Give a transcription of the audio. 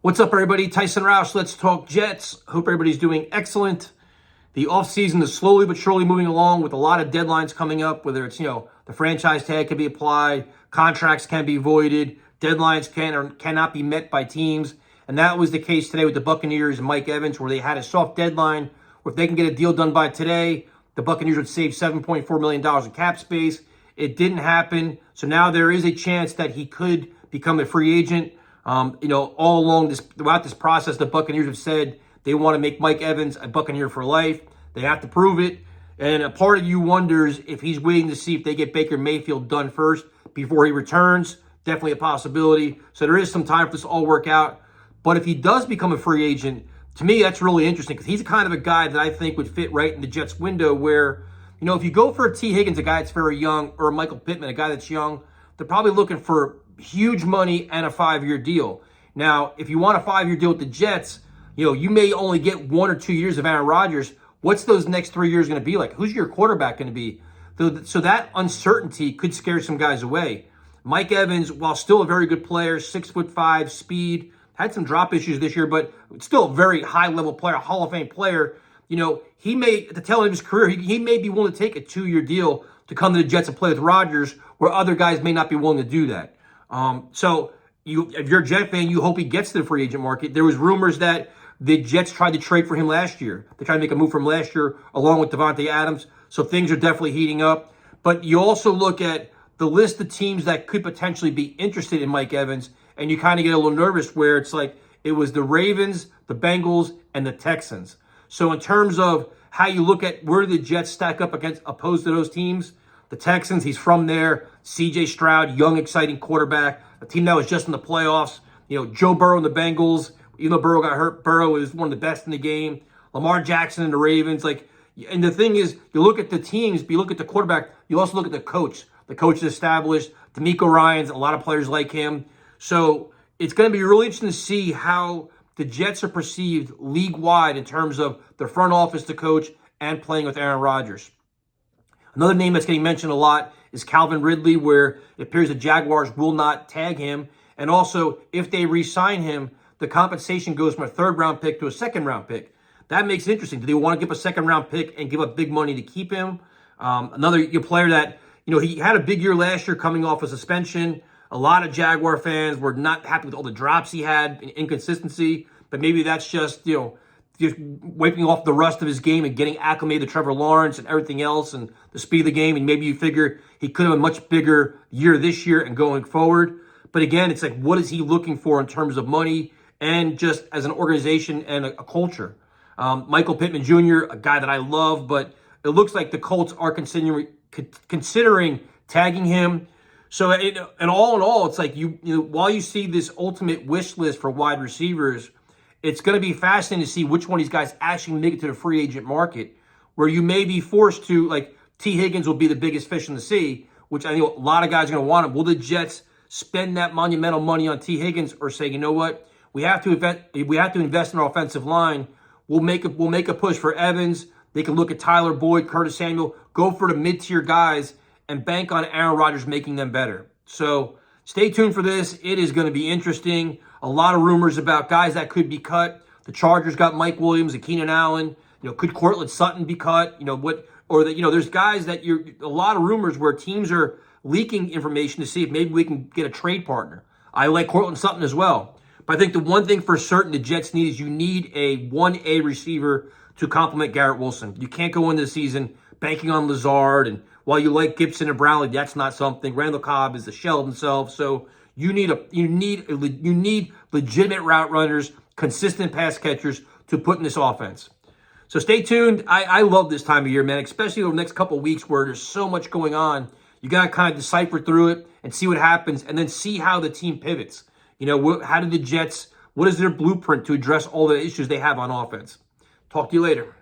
What's up, everybody? Tyson Roush. Let's talk Jets. Hope everybody's doing excellent. The offseason is slowly but surely moving along with a lot of deadlines coming up, whether it's, the franchise tag can be applied, contracts can be voided, deadlines can or cannot be met by teams. And that was the case today with the Buccaneers and Mike Evans, where they had a soft deadline where if they can get a deal done by today, the Buccaneers would save $7.4 million in cap space. It didn't happen. So now there is a chance that he could become a free agent. All along throughout this process, the Buccaneers have said they want to make Mike Evans a Buccaneer for life. They have to prove it. And a part of you wonders if he's waiting to see if they get Baker Mayfield done first before he returns. Definitely a possibility. So there is some time for this to all work out. But if he does become a free agent, to me, that's really interesting because he's kind of a guy that I think would fit right in the Jets window where, if you go for a T. Higgins, a guy that's very young, or a Michael Pittman, a guy that's young, they're probably looking for huge money and a 5-year deal. Now, if you want a 5-year deal with the Jets, you may only get 1 or 2 years of Aaron Rodgers. What's those next 3 years going to be like? Who's your quarterback going to be? So that uncertainty could scare some guys away. Mike Evans, while still a very good player, 6'5", speed, had some drop issues this year, but still a very high-level player, a Hall of Fame player. He may, at the tail end of his career, he may be willing to take a 2-year deal to come to the Jets and play with Rodgers, where other guys may not be willing to do that. If you're a Jet fan, you hope he gets to the free agent market. There was rumors that the Jets tried to trade for him last year. They tried to make a move from last year along with Davante Adams. So things are definitely heating up. But you also look at the list of teams that could potentially be interested in Mike Evans, and you kind of get a little nervous where it's like it was the Ravens, the Bengals, and the Texans. So in terms of how you look at where the Jets stack up opposed to those teams, the Texans, he's from there. C.J. Stroud, young, exciting quarterback. A team that was just in the playoffs. Joe Burrow and the Bengals. Even though Burrow got hurt, Burrow is one of the best in the game. Lamar Jackson and the Ravens. And the thing is, you look at the teams, but you look at the quarterback, you also look at the coach. The coach is established. DeMeco Ryans, a lot of players like him. So it's going to be really interesting to see how the Jets are perceived league-wide in terms of their front office, the coach, and playing with Aaron Rodgers. Another name that's getting mentioned a lot is Calvin Ridley, where it appears the Jaguars will not tag him. And also, if they re-sign him, the compensation goes from a 3rd-round pick to a 2nd-round pick. That makes it interesting. Do they want to give a 2nd-round pick and give up big money to keep him? Another player that, he had a big year last year coming off a suspension. A lot of Jaguar fans were not happy with all the drops he had, and inconsistency. But maybe that's just wiping off the rust of his game and getting acclimated to Trevor Lawrence and everything else and the speed of the game. And maybe you figure he could have a much bigger year this year and going forward. But again, it's like, what is he looking for in terms of money and just as an organization and a culture? Michael Pittman Jr., a guy that I love, but it looks like the Colts are considering tagging him. So and all in all, it's like while you see this ultimate wish list for wide receivers, it's going to be fascinating to see which one of these guys actually make it to the free agent market, where you may be forced to, like, T. Higgins will be the biggest fish in the sea, which I think a lot of guys are going to want him. Will the Jets spend that monumental money on T. Higgins, or say, you know what, we have to invest in our offensive line. We'll make a push for Evans. They can look at Tyler Boyd, Curtis Samuel, go for the mid-tier guys, and bank on Aaron Rodgers making them better. So stay tuned for this. It is going to be interesting. A lot of rumors about guys that could be cut. The Chargers got Mike Williams and Keenan Allen. Could Cortland Sutton be cut? There's guys that a lot of rumors where teams are leaking information to see if maybe we can get a trade partner. I like Cortland Sutton as well. But I think the one thing for certain the Jets need is you need a 1A receiver to complement Garrett Wilson. You can't go into the season banking on Lazard, and while you like Gibson and Brownlee, that's not something. Randall Cobb is the shell of himself. So you need legitimate route runners, consistent pass catchers to put in this offense. So stay tuned. I love this time of year, man, especially over the next couple of weeks where there's so much going on. You got to kind of decipher through it and see what happens, and then see how the team pivots. How do the Jets, what is their blueprint to address all the issues they have on offense? Talk to you later.